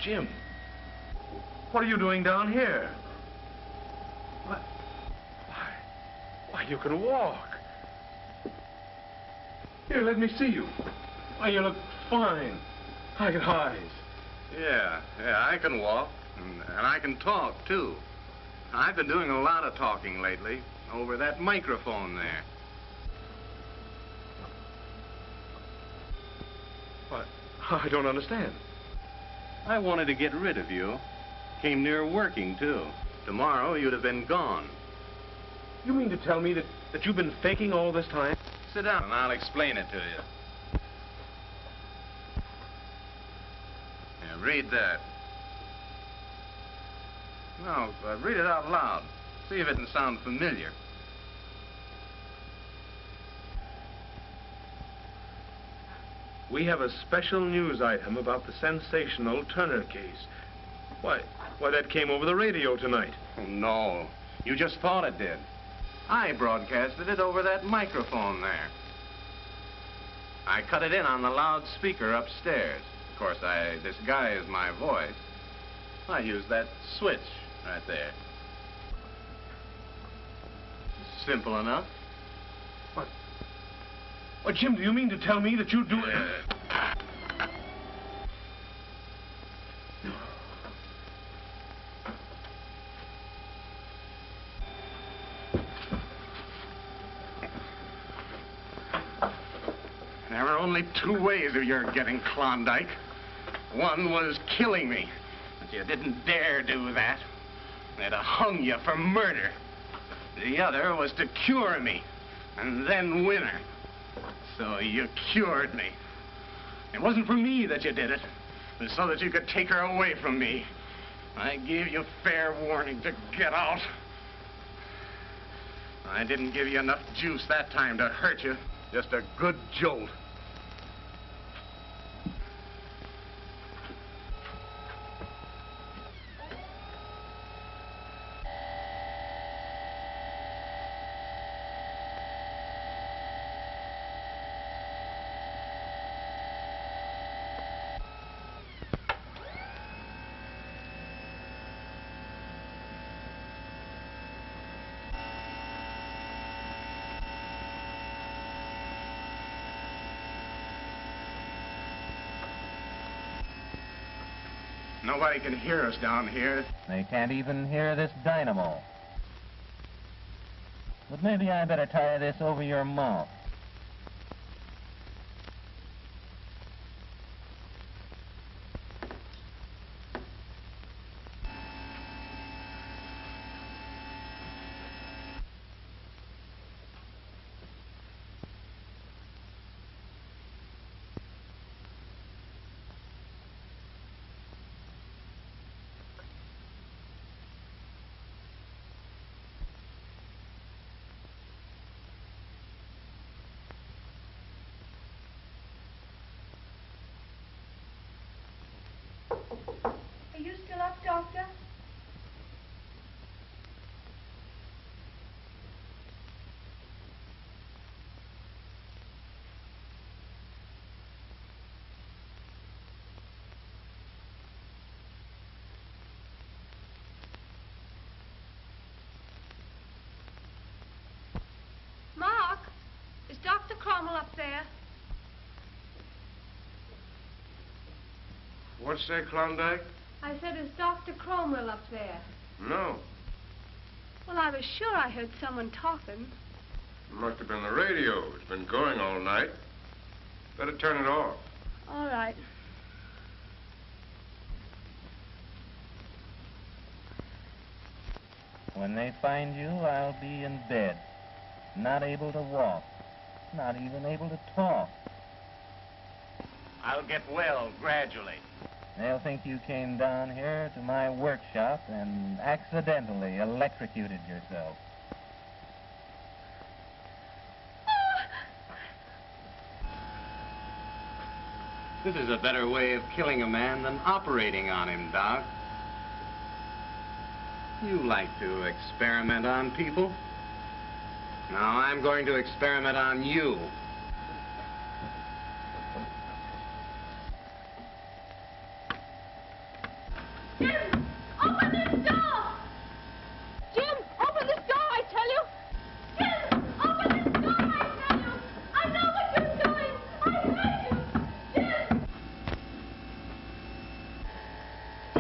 Jim, what are you doing down here? Why, you can walk. Here, let me see you. Why, you look fine. I got eyes. Yeah, I can walk, and I can talk, too. I've been doing a lot of talking lately, over that microphone there. What? I don't understand. I wanted to get rid of you. Came near working, too. Tomorrow, you'd have been gone. You mean to tell me that you've been faking all this time? Sit down, and I'll explain it to you. Here, read that. No, read it out loud. See if it can sound familiar. We have a special news item about the sensational Turner case. Why, that came over the radio tonight. Oh, no, you just thought it did. I broadcasted it over that microphone there. I cut it in on the loudspeaker upstairs. Of course, I disguised my voice. I used that switch right there. Simple enough. What, Jim, do you mean to tell me that you do it? There were only two ways of your getting Klondike. One was killing me, but you didn't dare do that. They'd have hung you for murder. The other was to cure me, and then win her. So you cured me. It wasn't for me that you did it. It was so that you could take her away from me. I gave you fair warning to get out. I didn't give you enough juice that time to hurt you. Just a good jolt. Nobody can hear us down here. They can't even hear this dynamo. But maybe I better tie this over your mouth. Are you still up, Doctor? Mark, is Dr. Cromwell up there? What's that, Klondike? I said, is Dr. Cromwell up there? No. Well, I was sure I heard someone talking. It must have been the radio. It's been going all night. Better turn it off. All right. When they find you, I'll be in bed. Not able to walk. Not even able to talk. I'll get well gradually. They'll think you came down here to my workshop and accidentally electrocuted yourself. This is a better way of killing a man than operating on him, Doc. You like to experiment on people. Now I'm going to experiment on you. Jim, open this door! Jim, open this door, I tell you! Jim, open this door, I tell you! I know what you're doing! I hate you! Jim!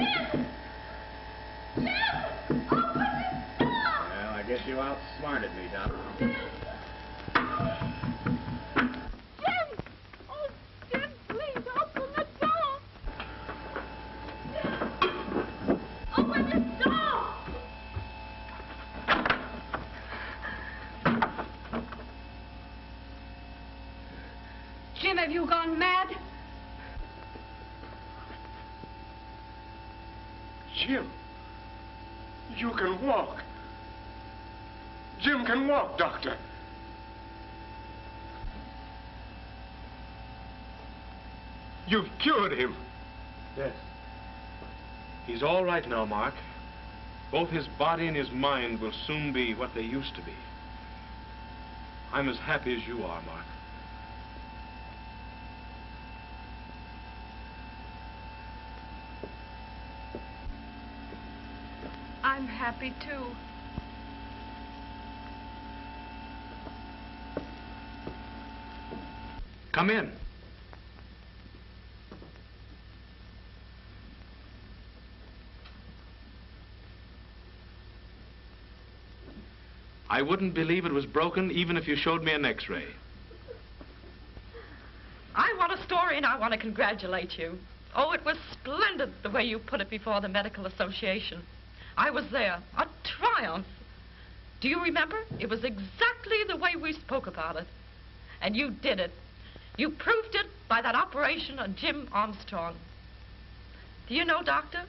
Jim! Jim! Open this door! Well, I guess you outsmarted me, Doc. Jim! Jim! Oh, Jim, please open the door! Open this door! Jim, have you gone mad? Jim, you can walk. Jim can walk, Doctor. You've cured him. Yes. He's all right now, Mark. Both his body and his mind will soon be what they used to be. I'm as happy as you are, Mark. I'm happy, too. Come in. I wouldn't believe it was broken even if you showed me an X-ray. I want a story and I want to congratulate you. Oh, it was splendid the way you put it before the Medical Association. I was there. A triumph. Do you remember? It was exactly the way we spoke about it. And you did it. You proved it by that operation on Jim Armstrong. Do you know, Doctor?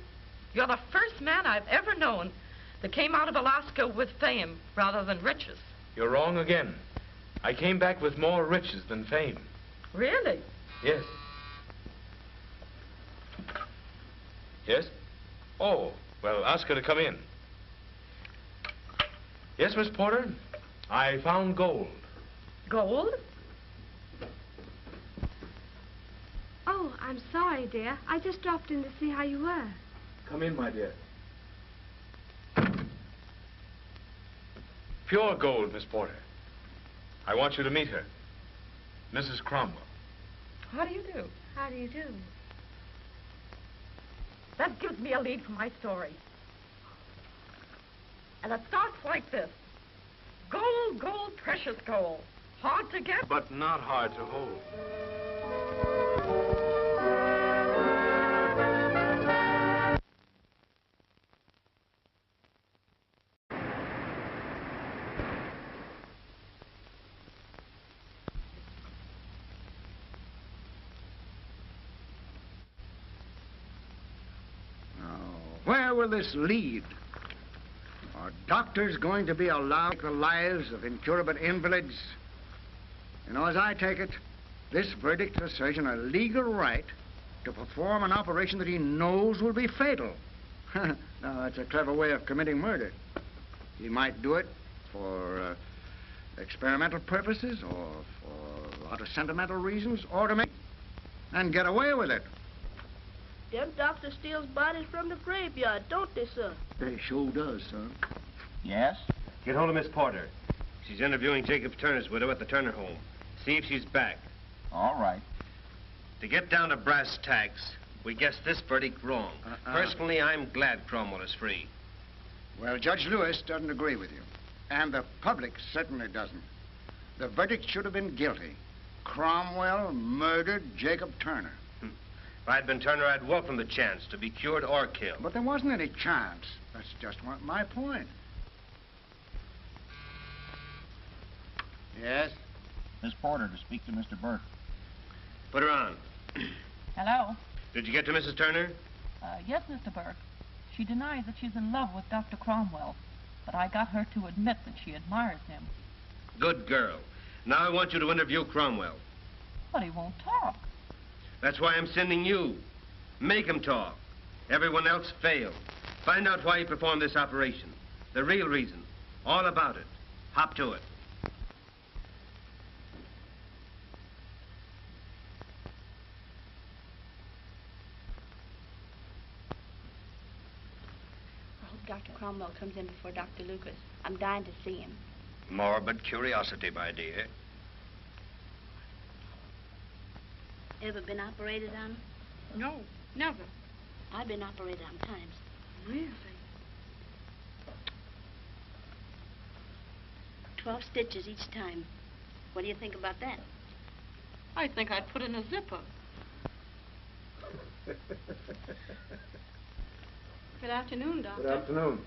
You're the first man I've ever known that came out of Alaska with fame rather than riches. You're wrong again. I came back with more riches than fame. Really? Yes. Yes? Oh, well, ask her to come in. Yes, Miss Porter? I found gold. Gold? Oh, I'm sorry, dear. I just dropped in to see how you were. Come in, my dear. Pure gold, Miss Porter. I want you to meet her. Mrs. Cromwell. How do you do? How do you do? That gives me a lead for my story. And it starts like this. Gold, gold, precious gold. Hard to get, But not hard to hold. Where will this lead? Are doctors going to be allowed to take the lives of incurable invalids? You know, as I take it, this verdict gives the surgeon a legal right to perform an operation that he knows will be fatal. Now, that's a clever way of committing murder. He might do it for experimental purposes or for a lot of sentimental reasons, or to make and get away with it. Them doctors steals bodies from the graveyard, don't they, sir? They sure does, son. Yes? Get hold of Miss Porter. She's interviewing Jacob Turner's widow at the Turner home. See if she's back. All right. To get down to brass tacks, we guessed this verdict wrong. Personally, I'm glad Cromwell is free. Well, Judge Lewis doesn't agree with you. And the public certainly doesn't. The verdict should have been guilty. Cromwell murdered Jacob Turner. If I'd been Turner, I'd welcome the chance to be cured or killed. But there wasn't any chance. That's just my point. Yes? Miss Porter to speak to Mr. Burke. Put her on. Hello? Did you get to Mrs. Turner? Yes, Mr. Burke. She denies that she's in love with Dr. Cromwell, but I got her to admit that she admires him. Good girl. Now I want you to interview Cromwell. But he won't talk. That's why I'm sending you. Make him talk. Everyone else failed. Find out why he performed this operation. The real reason. All about it. Hop to it. I hope Dr. Cromwell comes in before Dr. Lucas. I'm dying to see him. Morbid curiosity, my dear. Ever been operated on? No, never. I've been operated on times. Really? 12 stitches each time. What do you think about that? I think I'd put in a zipper. Good afternoon, Doctor. Good afternoon.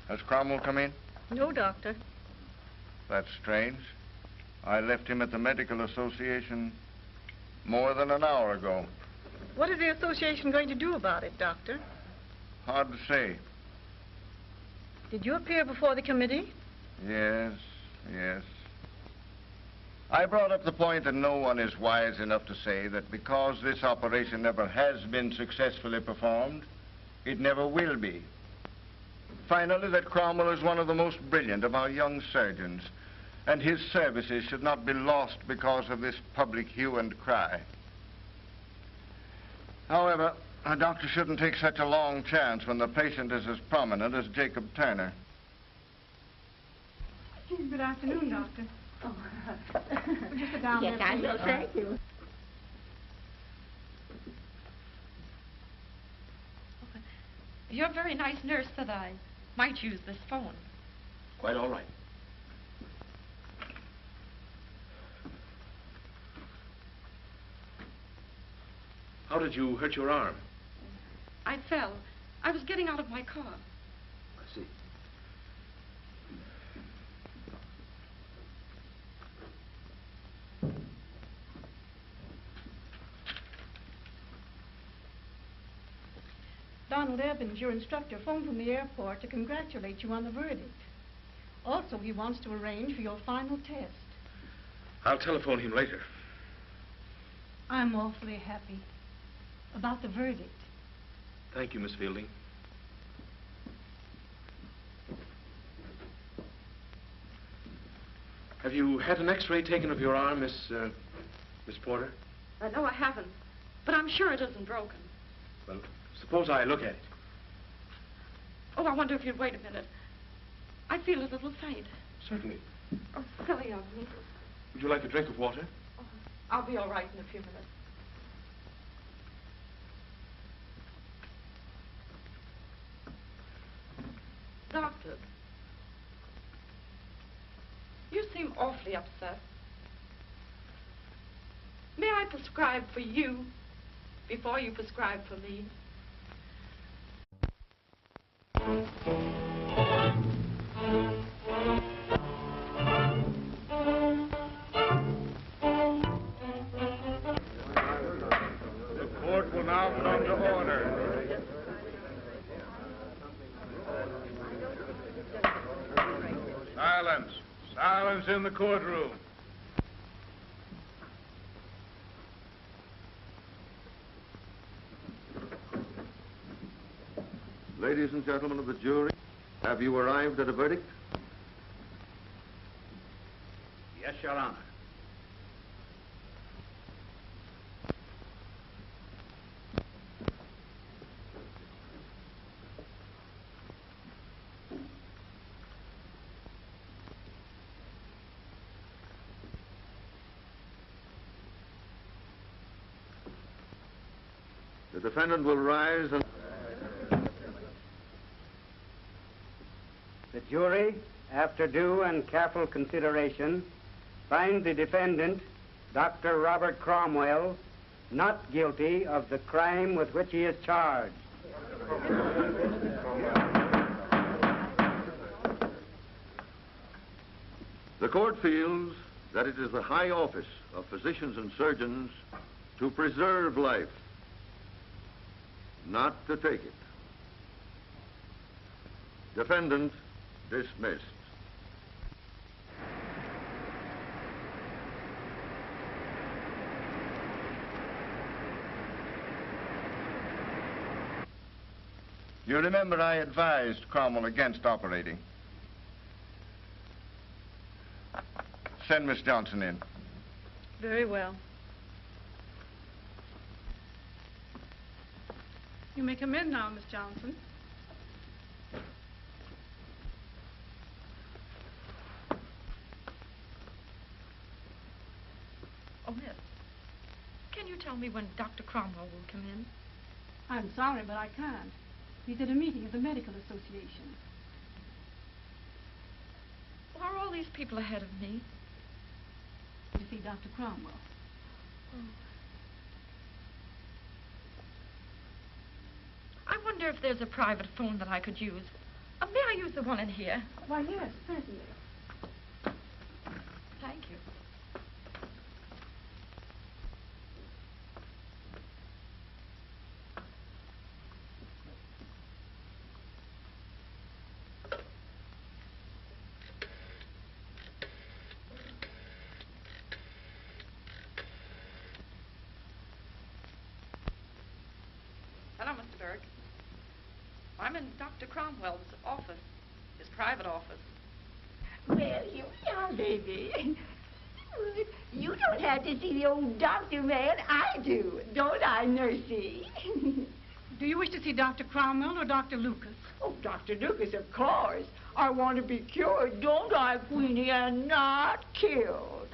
Has Cromwell come in? No, Doctor. That's strange. I left him at the Medical Association more than an hour ago. What is the association going to do about it, Doctor? Hard to say. Did you appear before the committee? Yes. I brought up the point that no one is wise enough to say that because this operation never has been successfully performed, it never will be. Finally, that Cromwell is one of the most brilliant of our young surgeons, and his services should not be lost because of this public hue and cry. However, a doctor shouldn't take such a long chance when the patient is as prominent as Jacob Turner. Good afternoon, Doctor. Would you sit down Yes, there, I please? will, thank you. You're a very nice nurse, that I might use this phone. Quite all right. How did you hurt your arm? I fell. I was getting out of my car. I see. Donald Evans, your instructor, phoned from the airport to congratulate you on the verdict. Also, he wants to arrange for your final test. I'll telephone him later. I'm awfully happy about the verdict. Thank you, Miss Fielding. Have you had an X-ray taken of your arm, Miss Porter? No, I haven't. But I'm sure it isn't broken. Well, suppose I look at it. Oh, I wonder if you'd wait a minute. I feel a little faint. Certainly. Oh, silly of me. Would you like a drink of water? Oh, I'll be all right in a few minutes. Doctor, you seem awfully upset. May I prescribe for you before you prescribe for me? The court will now come to order. Silence. Silence in the courtroom. Ladies and gentlemen of the jury, have you arrived at a verdict? Yes, Your Honor. The defendant will rise and... The jury, after due and careful consideration, finds the defendant, Dr. Robert Cromwell, not guilty of the crime with which he is charged. The court feels that it is the high office of physicians and surgeons to preserve life, not to take it. Defendant dismissed. You remember I advised Cromwell against operating. Send Miss Johnson in. Very well. You may come in now, Miss Johnson. Oh, miss, can you tell me when Dr. Cromwell will come in? I'm sorry, but I can't. He's at a meeting of the Medical Association. Well, are all these people ahead of me? To see Dr. Cromwell. Oh. I wonder if there's a private phone that I could use. May I use the one in here? Why, yes, certainly. Thank you. Hello, Mr. Berg. I'm in Dr. Cromwell's office, his private office. Well, here we are, baby. You don't have to see the old doctor, man. I do. Don't I, Nursey? Do you wish to see Dr. Cromwell or Dr. Lucas? Oh, Dr. Lucas, of course. I want to be cured, don't I, Queenie, and not killed.